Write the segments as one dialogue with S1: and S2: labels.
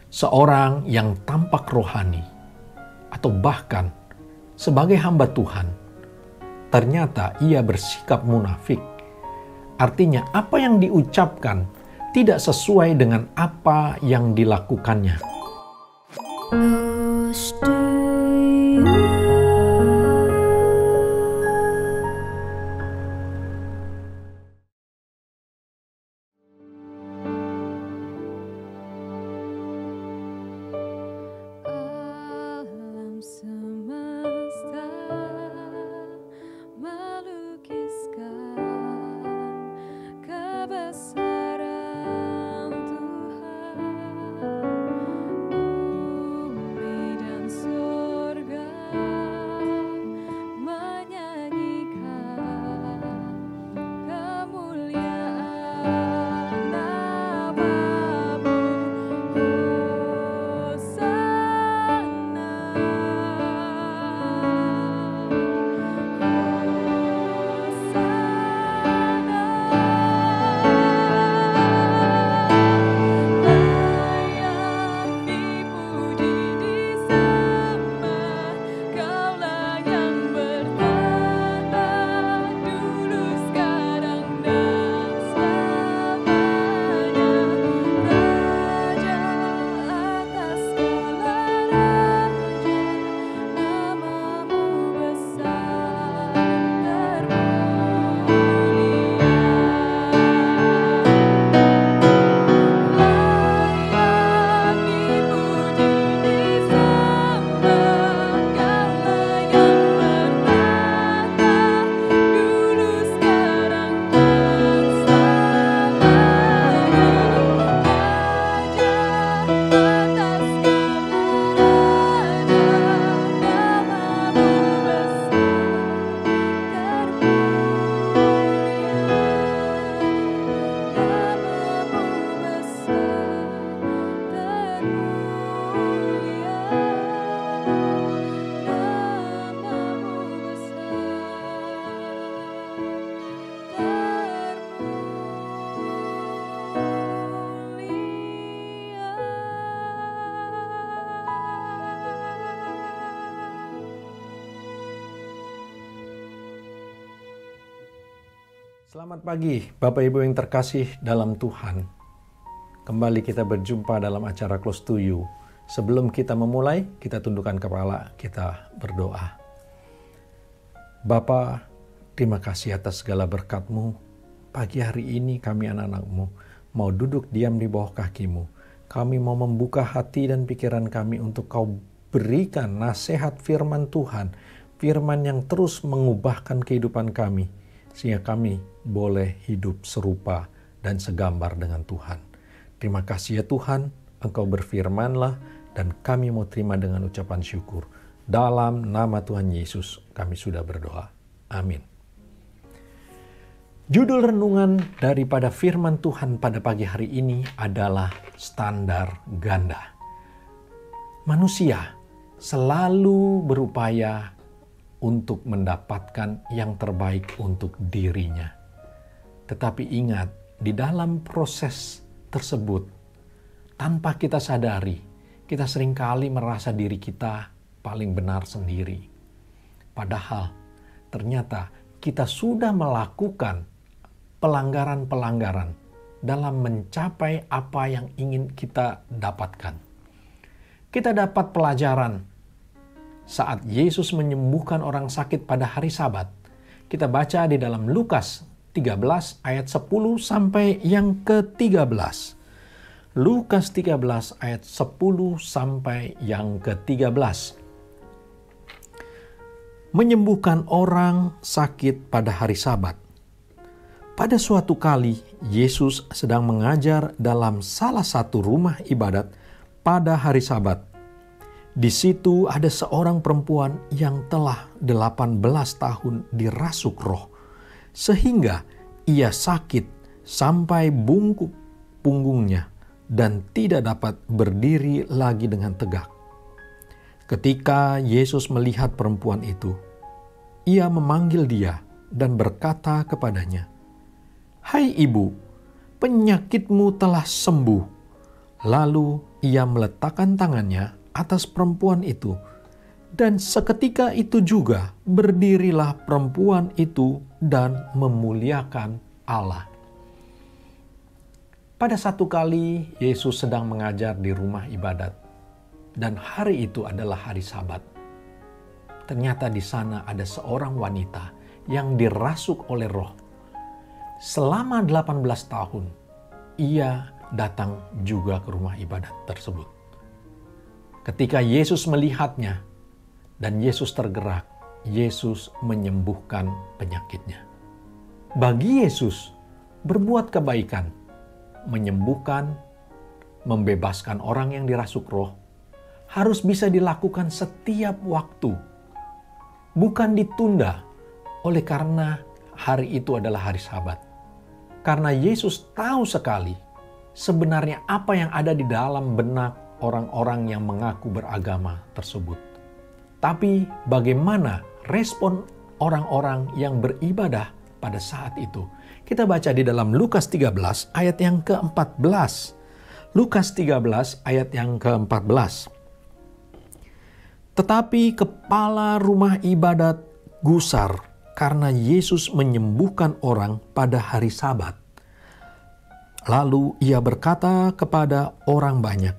S1: seorang yang tampak rohani, atau bahkan sebagai hamba Tuhan, ternyata ia bersikap munafik. Artinya apa yang diucapkan tidak sesuai dengan apa yang dilakukannya. Selamat pagi Bapak Ibu yang terkasih dalam Tuhan. Kembali kita berjumpa dalam acara Close to You. Sebelum kita memulai, kita tundukkan kepala, kita berdoa. Bapa, terima kasih atas segala berkat-Mu. Pagi hari ini kami anak-anak-Mu mau duduk diam di bawah kaki-Mu. Kami mau membuka hati dan pikiran kami untuk Kau berikan nasihat firman Tuhan. Firman yang terus mengubahkan kehidupan kami. Sehingga kami boleh hidup serupa dan segambar dengan Tuhan. Terima kasih ya Tuhan, Engkau berfirmanlah dan kami mau terima dengan ucapan syukur. Dalam nama Tuhan Yesus kami sudah berdoa. Amin. Judul renungan daripada firman Tuhan pada pagi hari ini adalah standar ganda. Manusia selalu berupaya untuk mendapatkan yang terbaik untuk dirinya. Tetapi ingat, di dalam proses tersebut, tanpa kita sadari, kita seringkali merasa diri kita paling benar sendiri. Padahal, ternyata kita sudah melakukan pelanggaran-pelanggaran dalam mencapai apa yang ingin kita dapatkan. Kita dapat pelajaran saat Yesus menyembuhkan orang sakit pada hari Sabat. Kita baca di dalam Lukas 13 ayat 10 sampai yang ke-13. Lukas 13 ayat 10 sampai yang ke-13. Menyembuhkan orang sakit pada hari Sabat. Pada suatu kali, Yesus sedang mengajar dalam salah satu rumah ibadat pada hari Sabat. Di situ ada seorang perempuan yang telah 18 tahun dirasuk roh, sehingga ia sakit sampai bungkuk punggungnya dan tidak dapat berdiri lagi dengan tegak. Ketika Yesus melihat perempuan itu, ia memanggil dia dan berkata kepadanya, "Hai ibu, penyakitmu telah sembuh." Lalu ia meletakkan tangannya atas perempuan itu, dan seketika itu juga berdirilah perempuan itu dan memuliakan Allah. Pada satu kali Yesus sedang mengajar di rumah ibadat, dan hari itu adalah hari Sabat. Ternyata di sana ada seorang wanita yang dirasuk oleh roh. Selama 18 tahun, ia datang juga ke rumah ibadat tersebut. Ketika Yesus melihatnya dan Yesus tergerak, Yesus menyembuhkan penyakitnya. Bagi Yesus, berbuat kebaikan, menyembuhkan, membebaskan orang yang dirasuk roh, harus bisa dilakukan setiap waktu. Bukan ditunda oleh karena hari itu adalah hari Sabat. Karena Yesus tahu sekali sebenarnya apa yang ada di dalam benak orang-orang yang mengaku beragama tersebut. Tapi bagaimana respon orang-orang yang beribadah pada saat itu? Kita baca di dalam Lukas 13 ayat yang ke-14. Lukas 13 ayat yang ke-14. Tetapi kepala rumah ibadat gusar karena Yesus menyembuhkan orang pada hari Sabat. Lalu ia berkata kepada orang banyak,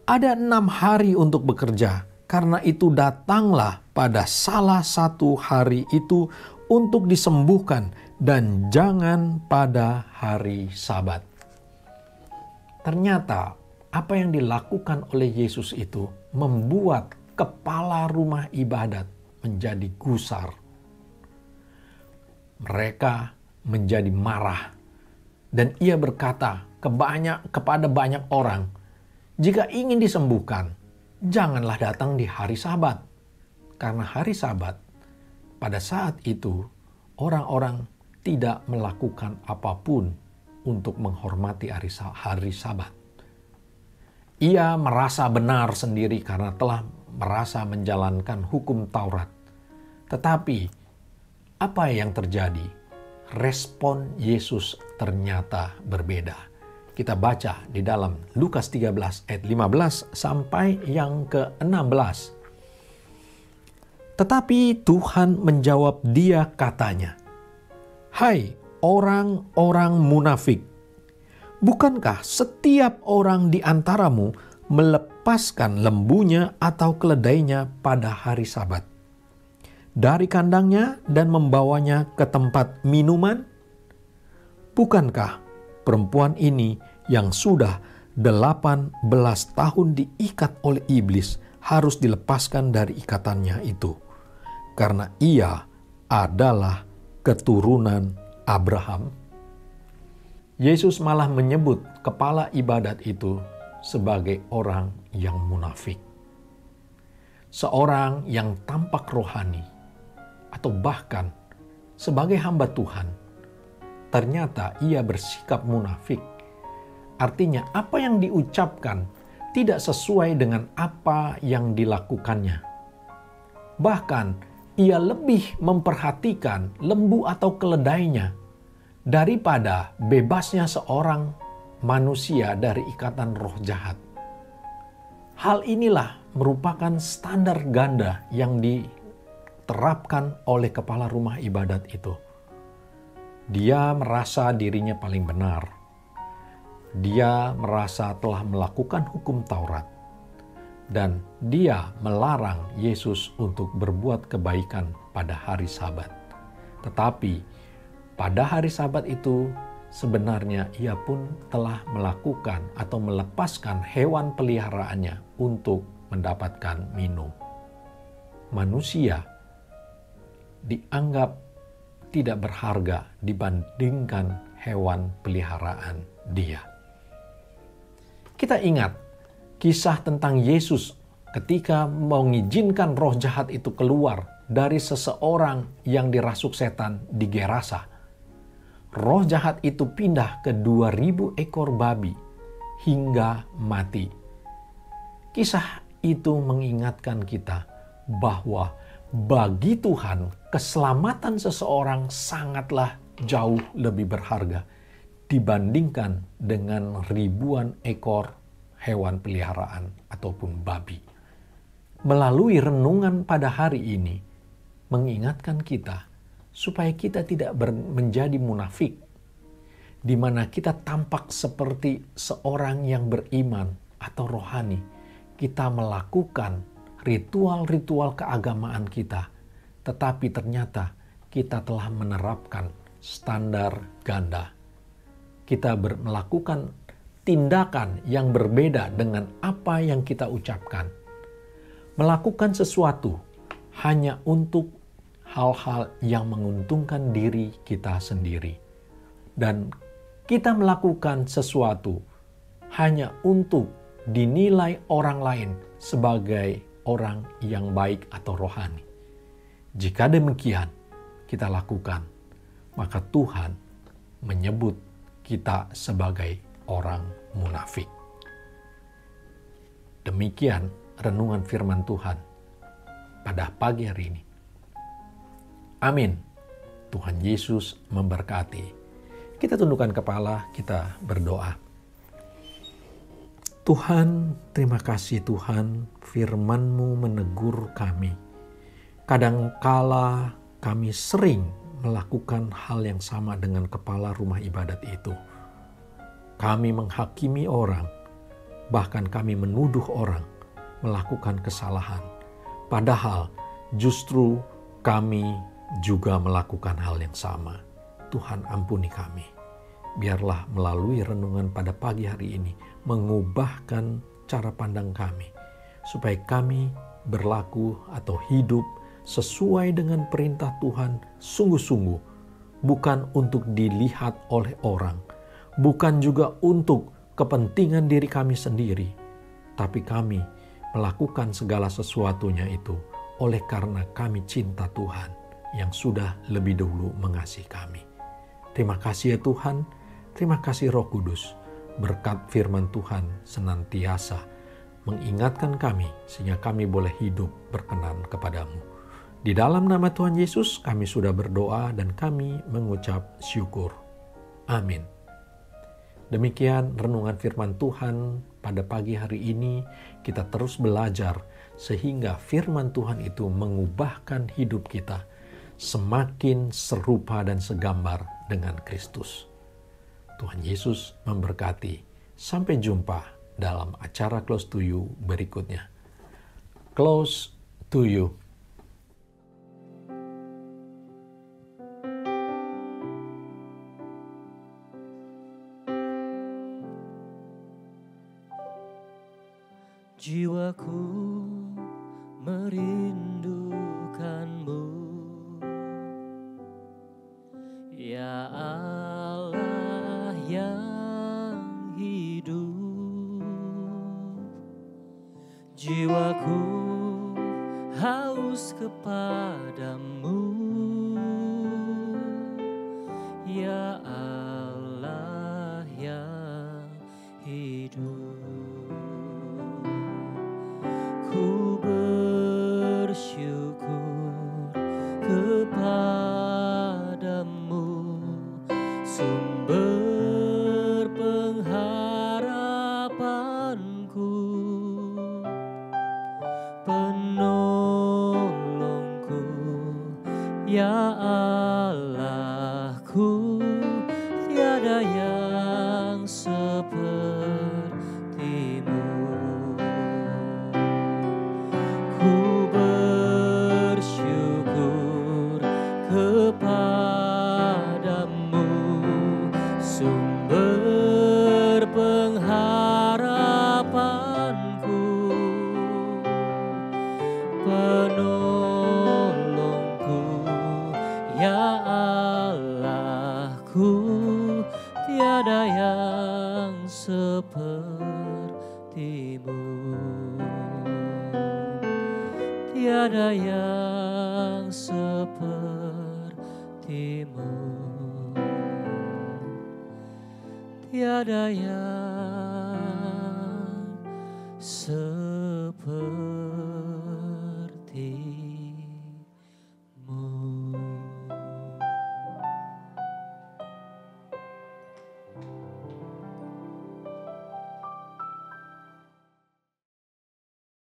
S1: "Ada 6 hari untuk bekerja, karena itu datanglah pada salah satu hari itu untuk disembuhkan, dan jangan pada hari Sabat." Ternyata apa yang dilakukan oleh Yesus itu membuat kepala rumah ibadat menjadi gusar. Mereka menjadi marah, dan ia berkata kepada banyak orang, "Jika ingin disembuhkan, janganlah datang di hari Sabat." Karena hari Sabat, pada saat itu orang-orang tidak melakukan apapun untuk menghormati hari Sabat. Ia merasa benar sendiri karena telah merasa menjalankan hukum Taurat. Tetapi apa yang terjadi? Respon Yesus ternyata berbeda. Kita baca di dalam Lukas 13 ayat 15 sampai yang ke-16. Tetapi Tuhan menjawab dia katanya, "Hai orang-orang munafik, bukankah setiap orang di antaramu melepaskan lembunya atau keledainya pada hari Sabat dari kandangnya dan membawanya ke tempat minuman? Bukankah perempuan ini yang sudah 18 tahun diikat oleh iblis harus dilepaskan dari ikatannya itu, karena ia adalah keturunan Abraham?" Yesus malah menyebut kepala ibadat itu sebagai orang yang munafik. Seorang yang tampak rohani atau bahkan sebagai hamba Tuhan, ternyata ia bersikap munafik. Artinya apa yang diucapkan tidak sesuai dengan apa yang dilakukannya. Bahkan ia lebih memperhatikan lembu atau keledainya daripada bebasnya seorang manusia dari ikatan roh jahat. Hal inilah merupakan standar ganda yang diterapkan oleh kepala rumah ibadat itu. Dia merasa dirinya paling benar. Dia merasa telah melakukan hukum Taurat. Dan dia melarang Yesus untuk berbuat kebaikan pada hari Sabat. Tetapi pada hari Sabat itu sebenarnya ia pun telah melakukan atau melepaskan hewan peliharaannya untuk mendapatkan minum. Manusia dianggap tidak berharga dibandingkan hewan peliharaan dia. Kita ingat kisah tentang Yesus ketika mengizinkan roh jahat itu keluar dari seseorang yang dirasuk setan di Gerasa. Roh jahat itu pindah ke 2000 ekor babi hingga mati. Kisah itu mengingatkan kita bahwa bagi Tuhan keselamatan seseorang sangatlah jauh lebih berharga dibandingkan dengan ribuan ekor hewan peliharaan ataupun babi. Melalui renungan pada hari ini, mengingatkan kita supaya kita tidak menjadi munafik, di mana kita tampak seperti seorang yang beriman atau rohani. Kita melakukan ritual-ritual keagamaan kita, tetapi ternyata kita telah menerapkan standar ganda. Kita melakukan tindakan yang berbeda dengan apa yang kita ucapkan. Melakukan sesuatu hanya untuk hal-hal yang menguntungkan diri kita sendiri. Dan kita melakukan sesuatu hanya untuk dinilai orang lain sebagai orang yang baik atau rohani. Jika demikian kita lakukan, maka Tuhan menyebut kita sebagai orang munafik. Demikian renungan firman Tuhan pada pagi hari ini. Amin. Tuhan Yesus memberkati. Kita tundukkan kepala, kita berdoa. Tuhan, terima kasih Tuhan, firman-Mu menegur kami. Kadangkala kami sering melakukan hal yang sama dengan kepala rumah ibadat itu. Kami menghakimi orang, bahkan kami menuduh orang melakukan kesalahan. Padahal justru kami juga melakukan hal yang sama. Tuhan ampuni kami. Biarlah melalui renungan pada pagi hari ini mengubahkan cara pandang kami, supaya kami berlaku atau hidup sesuai dengan perintah Tuhan sungguh-sungguh, bukan untuk dilihat oleh orang, bukan juga untuk kepentingan diri kami sendiri, tapi kami melakukan segala sesuatunya itu oleh karena kami cinta Tuhan yang sudah lebih dahulu mengasihi kami. Terima kasih ya Tuhan, terima kasih Roh Kudus, berkat firman Tuhan senantiasa mengingatkan kami sehingga kami boleh hidup berkenan kepadamu. Di dalam nama Tuhan Yesus kami sudah berdoa dan kami mengucap syukur. Amin. Demikian renungan firman Tuhan pada pagi hari ini. Kita terus belajar sehingga firman Tuhan itu mengubahkan hidup kita semakin serupa dan segambar dengan Kristus. Tuhan Yesus memberkati. Sampai jumpa dalam acara Close to You berikutnya. Close to You.
S2: Jiwaku merindukanmu, ya Allah yang hidup. Jiwaku haus kepadamu, ya Allah yang hidup. Ku bersyukur kepadamu, sumber pengharapanku, penolongku, ya Allahku, tiada yang sepertimu. Ku bersyukur kepadamu, sumber pengharapanku, penolongku, ya Allahku, tiada yang sepertimu. Tiada yang sepertimu, tiada yang sepertimu.